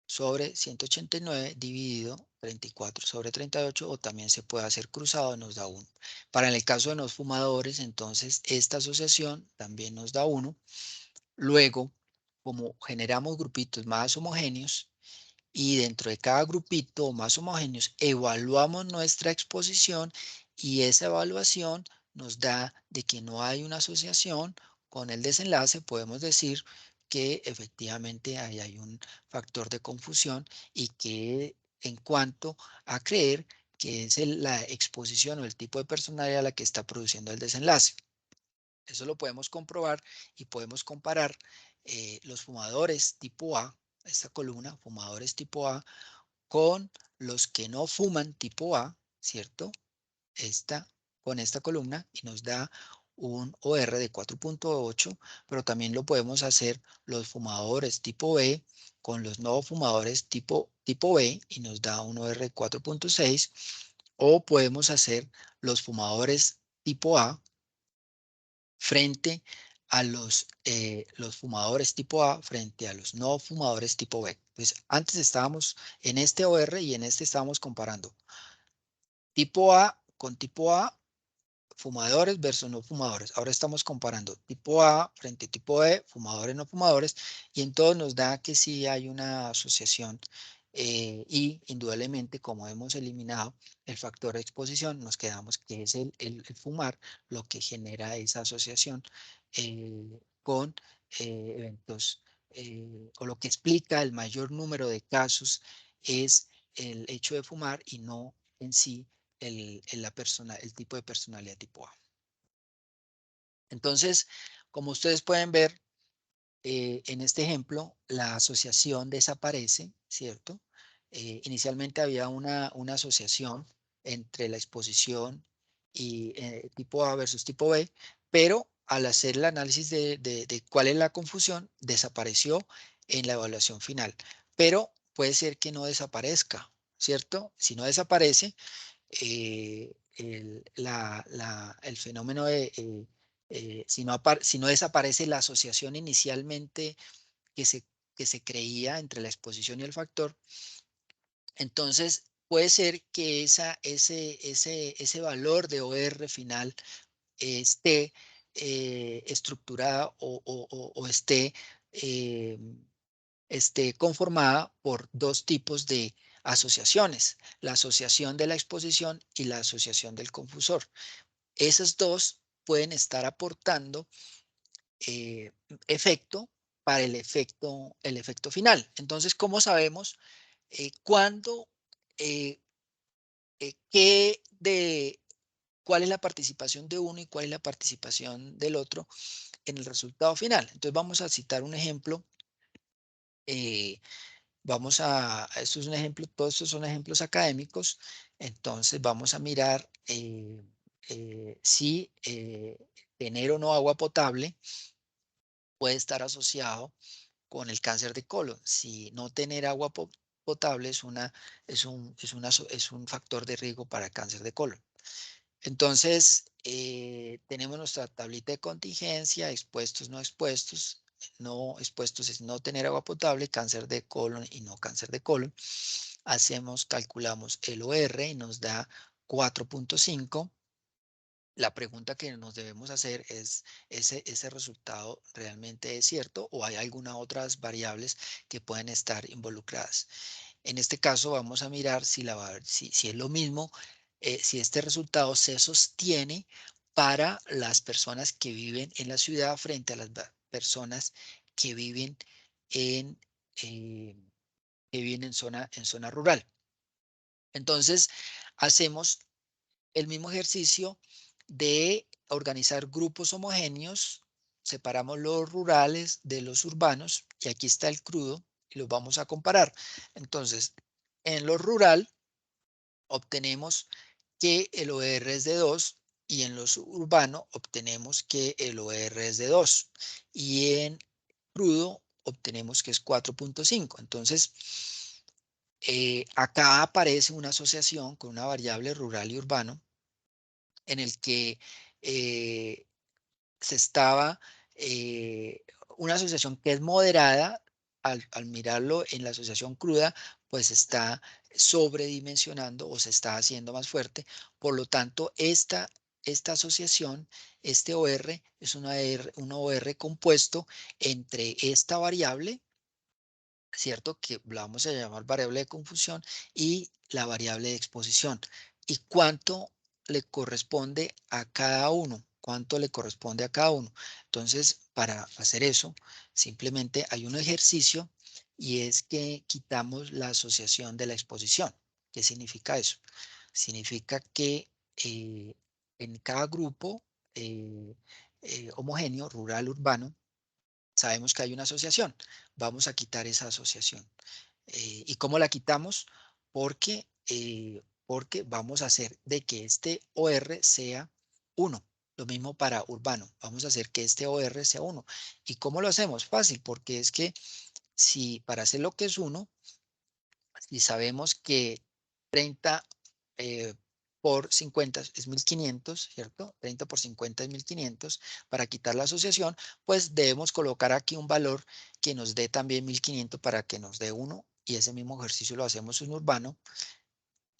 sobre 189 dividido 34 sobre 38, o también se puede hacer cruzado, nos da 1. Para el caso de los fumadores, entonces esta asociación también nos da 1. Luego, como generamos grupitos más homogéneos y dentro de cada grupito más homogéneos evaluamos nuestra exposición, y esa evaluación nos da de que no hay una asociación con el desenlace, podemos decir que efectivamente ahí hay un factor de confusión, y que en cuanto a creer que es la exposición o el tipo de personalidad la que está produciendo el desenlace. Eso lo podemos comprobar y podemos comparar los fumadores tipo A, esta columna, fumadores tipo A, con los que no fuman tipo A, ¿cierto? Con esta columna, y nos da un OR de 4.8, pero también lo podemos hacer los fumadores tipo B con los no fumadores tipo B y nos da un OR de 4.6, o podemos hacer los fumadores tipo A frente a los fumadores tipo A frente a los no fumadores tipo B. Entonces, antes estábamos en este OR y en este estábamos comparando tipo A con tipo A, fumadores versus no fumadores. Ahora estamos comparando tipo A frente a tipo B, fumadores, no fumadores, y en todo nos da que sí hay una asociación, y indudablemente, como hemos eliminado el factor de exposición, nos quedamos que es el fumar lo que genera esa asociación con eventos o lo que explica el mayor número de casos es el hecho de fumar y no en sí el tipo de personalidad tipo A. Entonces, como ustedes pueden ver, en este ejemplo, la asociación desaparece, ¿cierto? Inicialmente había una asociación entre la exposición y tipo A versus tipo B, pero al hacer el análisis de cuál es la confusión, desapareció en la evaluación final. Pero puede ser que no desaparezca, ¿cierto? Si no desaparece, el fenómeno si no desaparece la asociación inicialmente que se, que se creía entre la exposición y el factor, entonces puede ser que ese valor de OR final esté estructurada o eh, esté conformada por dos tipos de asociaciones, la asociación de la exposición y la asociación del confusor. Esas dos pueden estar aportando eh, efecto para el efecto final. Entonces, ¿cómo sabemos cuándo, eh, qué de, cuál es la participación de uno y cuál es la participación del otro en el resultado final? Entonces, vamos a citar un ejemplo. eh, Esto es un ejemplo, todos estos son ejemplos académicos. Entonces, vamos a mirar si tener o no agua potable puede estar asociado con el cáncer de colon. Si no tener agua potable es un factor de riesgo para cáncer de colon. Entonces, tenemos nuestra tablita de contingencia, expuestos, no expuestos. No expuestos es no tener agua potable, cáncer de colon y no cáncer de colon. Calculamos el OR y nos da 4.5. La pregunta que nos debemos hacer es, ¿ese resultado realmente es cierto o hay algunas otras variables que pueden estar involucradas? En este caso vamos a mirar si es lo mismo, si este resultado se sostiene para las personas que viven en la ciudad frente a las personas que viven en, eh, en zona rural. Entonces, hacemos el mismo ejercicio de organizar grupos homogéneos, separamos los rurales de los urbanos y aquí está el crudo y los vamos a comparar. Entonces, en lo rural obtenemos que el OR es de 2 y en lo urbano obtenemos que el OR es de 2 y en crudo obtenemos que es 4.5. Entonces, acá aparece una asociación con una variable rural y urbano en el que eh, se estaba una asociación que es moderada, al mirarlo en la asociación cruda, pues está sobredimensionando o se está haciendo más fuerte. Por lo tanto, esta asociación, este OR, es un OR compuesto entre esta variable, ¿cierto? Que la vamos a llamar variable de confusión y la variable de exposición. ¿Y cuánto le corresponde a cada uno? ¿Cuánto le corresponde a cada uno? Entonces, para hacer eso, simplemente hay un ejercicio y es que quitamos la asociación de la exposición. ¿Qué significa eso? Significa que en cada grupo homogéneo, rural, urbano, sabemos que hay una asociación. Vamos a quitar esa asociación. ¿Y cómo la quitamos? Porque vamos a hacer de que este OR sea 1. Lo mismo para urbano. Vamos a hacer que este OR sea 1. ¿Y cómo lo hacemos? Fácil, porque es que si para hacer lo que es 1, si sabemos que 30 por 50 es 1500, ¿cierto? 30 por 50 es 1500. Para quitar la asociación, pues debemos colocar aquí un valor que nos dé también 1500 para que nos dé 1. Y ese mismo ejercicio lo hacemos en urbano.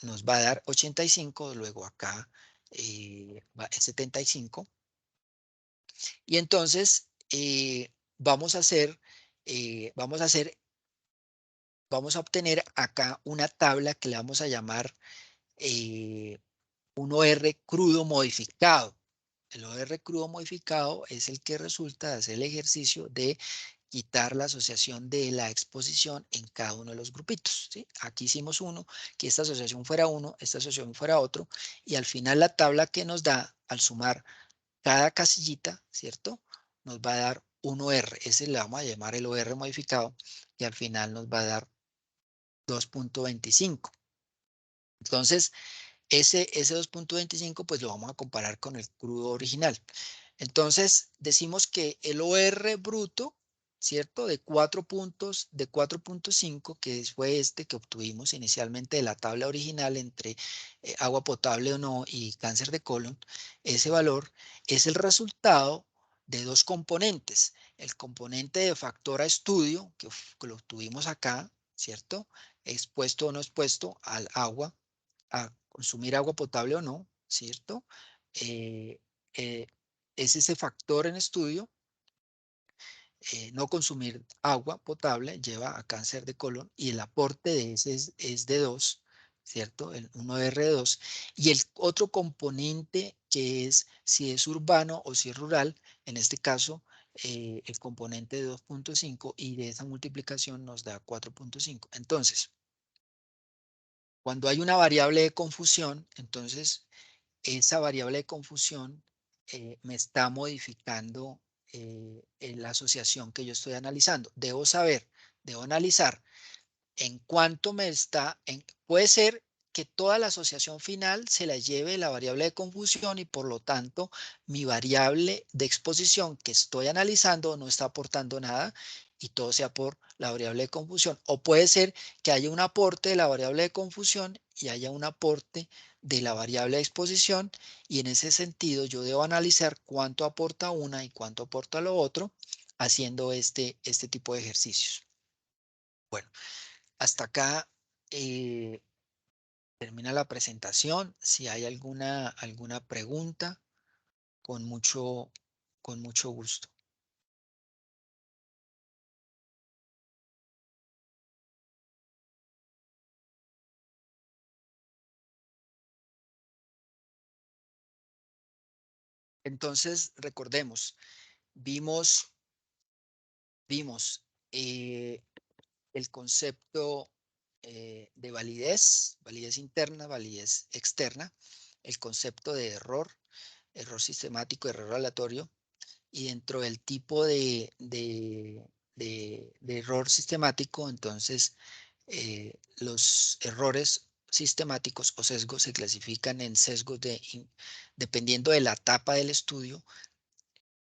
Nos va a dar 85, luego acá va 75. Y entonces vamos a hacer, vamos a obtener acá una tabla que le vamos a llamar un OR crudo modificado. El OR crudo modificado es el que resulta de hacer el ejercicio de quitar la asociación de la exposición en cada uno de los grupitos, ¿sí? Aquí hicimos uno, que esta asociación fuera uno, esta asociación fuera otro, y al final la tabla que nos da, al sumar cada casillita, ¿cierto? Nos va a dar un OR, ese le vamos a llamar el OR modificado, y al final nos va a dar 2.25. Entonces, ese 2.25 pues lo vamos a comparar con el crudo original. Entonces, decimos que el OR bruto, ¿cierto? De 4 puntos, de 4.5, que fue este que obtuvimos inicialmente de la tabla original entre agua potable o no y cáncer de colon, ese valor es el resultado de dos componentes. El componente de factor a estudio, que lo obtuvimos acá, ¿cierto? Expuesto o no expuesto al agua, a consumir agua potable o no, ¿cierto? Eh, eh, es ese factor en estudio. No consumir agua potable lleva a cáncer de colon y el aporte de ese es de 2, ¿cierto? El 1R2. Y el otro componente que es si es urbano o si es rural, en este caso, el componente de 2.5 y de esa multiplicación nos da 4.5. Entonces, cuando hay una variable de confusión, entonces esa variable de confusión me está modificando en la asociación que yo estoy analizando. Debo analizar en cuánto me está, puede ser que toda la asociación final se la lleve la variable de confusión y por lo tanto mi variable de exposición que estoy analizando no está aportando nada y todo sea por la variable de confusión. O puede ser que haya un aporte de la variable de confusión y haya un aporte de la variable de exposición y en ese sentido yo debo analizar cuánto aporta una y cuánto aporta lo otro haciendo este tipo de ejercicios. Bueno, hasta acá eh, termina la presentación. Si hay alguna pregunta, con con mucho gusto. Entonces, recordemos, vimos, vimos el concepto de validez, validez interna, validez externa, el concepto de error, error sistemático, error aleatorio, y dentro del tipo de error sistemático, entonces los errores sistemáticos o sesgos se clasifican en sesgos dependiendo de la etapa del estudio.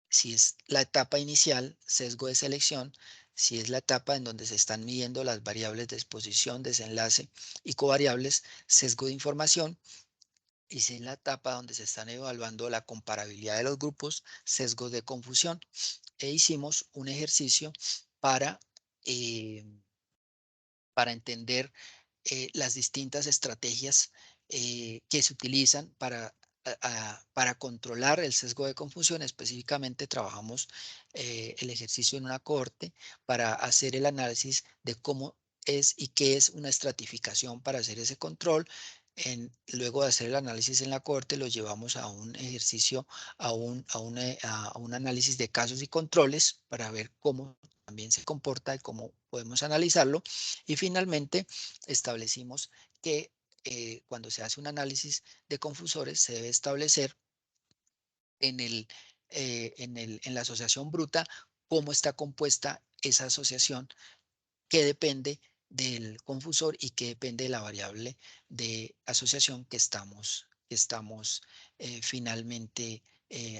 Si es la etapa inicial, sesgo de selección. Si es la etapa en donde se están midiendo las variables de exposición, desenlace y covariables, sesgo de información. Y si es la etapa donde se están evaluando la comparabilidad de los grupos, sesgos de confusión. E hicimos un ejercicio para, eh, para entender las distintas estrategias que se utilizan para controlar el sesgo de confusión. Específicamente trabajamos el ejercicio en una cohorte para hacer el análisis de cómo es y qué es una estratificación para hacer ese control. Luego de hacer el análisis en la cohorte, lo llevamos a un ejercicio, a un análisis de casos y controles para ver cómo también se comporta y cómo podemos analizarlo. Y finalmente establecimos que cuando se hace un análisis de confusores se debe establecer en en la asociación bruta cómo está compuesta esa asociación, que depende del confusor y que depende de la variable de asociación que estamos finalmente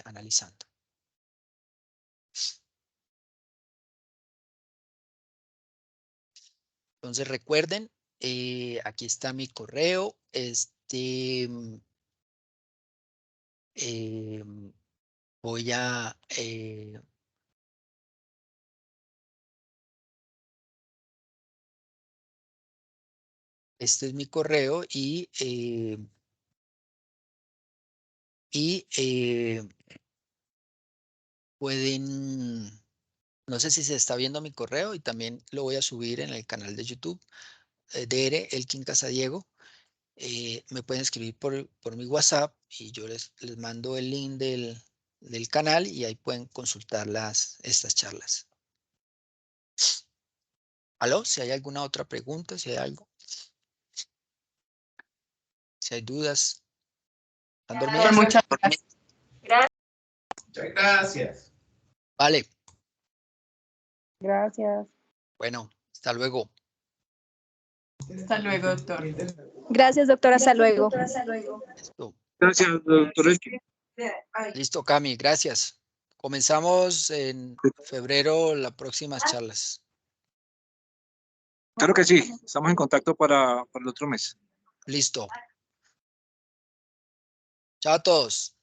analizando. Entonces recuerden, aquí está mi correo. Eh, voy a, este es mi correo y pueden, no sé si se está viendo mi correo y también lo voy a subir en el canal de YouTube, DR Elkin Casadiego. Me pueden escribir por mi WhatsApp y yo les mando el link del canal y ahí pueden consultar estas charlas. ¿Aló? Si hay alguna otra pregunta, si hay algo, si hay dudas. ¿Están dormidas? Muchas gracias. Muchas gracias. Vale. Gracias. Bueno, hasta luego. Hasta luego, doctor. Gracias, doctor. Hasta luego. Listo. Gracias, doctor. Listo, Cami, gracias. Comenzamos en febrero las próximas charlas. Claro que sí, estamos en contacto para el otro mes. Listo. Chao a todos.